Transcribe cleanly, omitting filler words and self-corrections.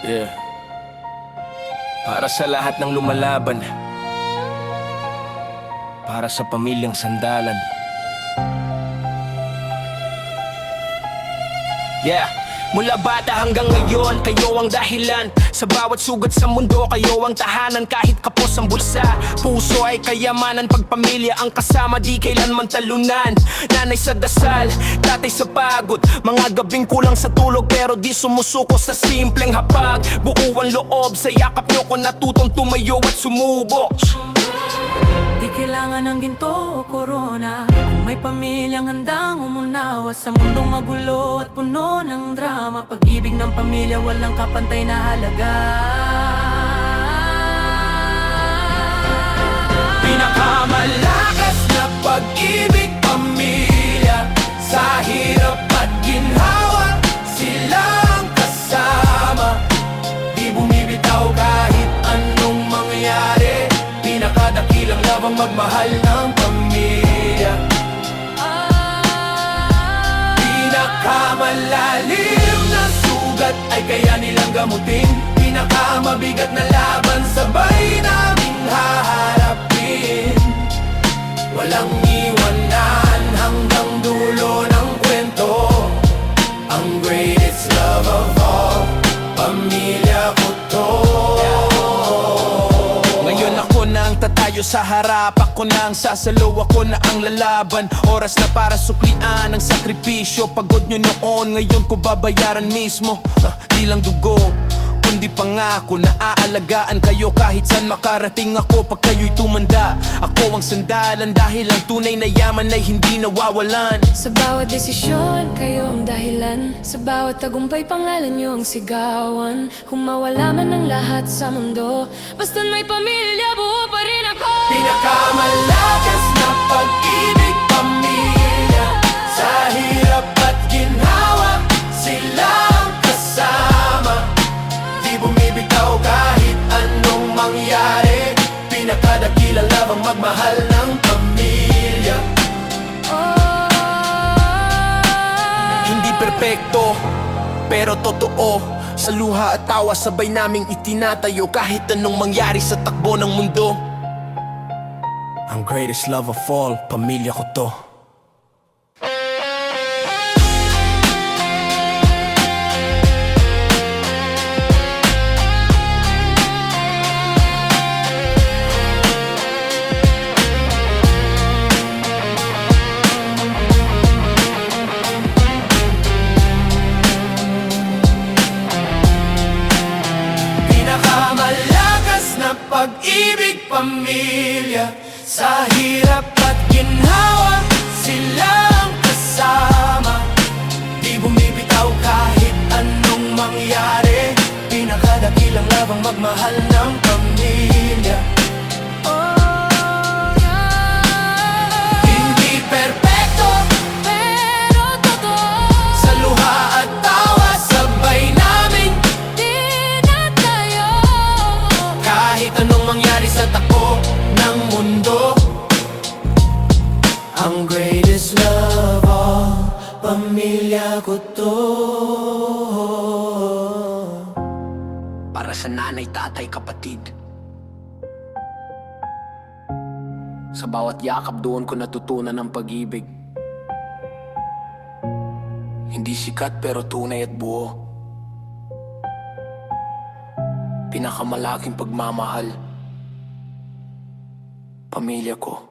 Yeah. Para sa lahat ng lumalaban, para sa pamilyang sandalan. Yeah. Mula bata hanggang ngayon, kayo ang dahilan. Sa bawat sugat sa mundo, kayo ang tahanan. Kahit kapos ang bulsa, puso ay kayamanan. Pag pamilya ang kasama, di kailanman talunan. Nanay sa dasal, tatay sa pagod. Mga gabing kulang sa tulog, pero di sumusuko sa simpleng hapag. Buo ang loob, sa yakap nyo ko natutong tumayo at sumubok. Di kailangan ng ginto o korona kung may pamilyang handang umunawa sa mundong magulo at puno ng drama. Pag-ibig ng pamilya walang kapantay na halaga. Pinakamalakas na pag-ibig pamilya. Sa hirap at ginhawa, sila ang kasama. Di bumibitaw kahit anong mangyari. Pinakadakilang labang magmahal ng pamilya. Pinakamalalim na sugat ay kaya nilang gamutin. Pinakamabigat na laban sabay naming haharapin. Walang iwanan hanggang dulo ng kwento. Ang greatest love of all, pamilya ko to. Ngayon ako na ang tatayo sa harap. Ako na ang sasalo, ako na ang lalaban. Oras na para suklian ang sakripisyo. Pagod nyo noon, ngayon ko babayaran mismo. Di lang dugo, kundi pangako na aalagaan kayo kahit saan makarating ako. Pag kayo'y tumanda, ako ang sandalan. Dahil ang tunay na yaman ay hindi nawawalan. Sa bawat desisyon, kayo ang dahilan. Sa bawat tagumpay, pangalan nyo ang sigawan. Kung mawala man ang lahat sa mundo, basta't may pamilya, buo pa rin ako. Pinakamalakas na pag-ibig pamilya. Sa hirap at ginhawa, sila ang kasama. Di bumibitaw kahit anong mangyari. Pinakadakilang labang magmahal ng pamilya. Hindi perpekto, pero totoo. Sa luha at tawa sabay naming itinatayo. Kahit anong mangyari sa takbo ng mundo. Ang greatest love of all, pamilya ko to. Pinakamalakas na pag-ibig pamilya. Sa hirap at ginhawa, sila ang kasama. Di bumibitaw kahit anong mangyari. Pinakadakilang labang magmahal ng pamilya. Hindi perpekto, pero totoo. sa luha at tawa sabay namin Tinatayo. kahit anong mangyari sa takbo ng mundo. Ang greatest love all, pamilya ko to. Para sa nanay, tatay, kapatid. Sa bawat yakap doon ko natutunan ang pag-ibig. Hindi sikat pero tunay at buo. Pinakamalaking pagmamahal, pamilya ko.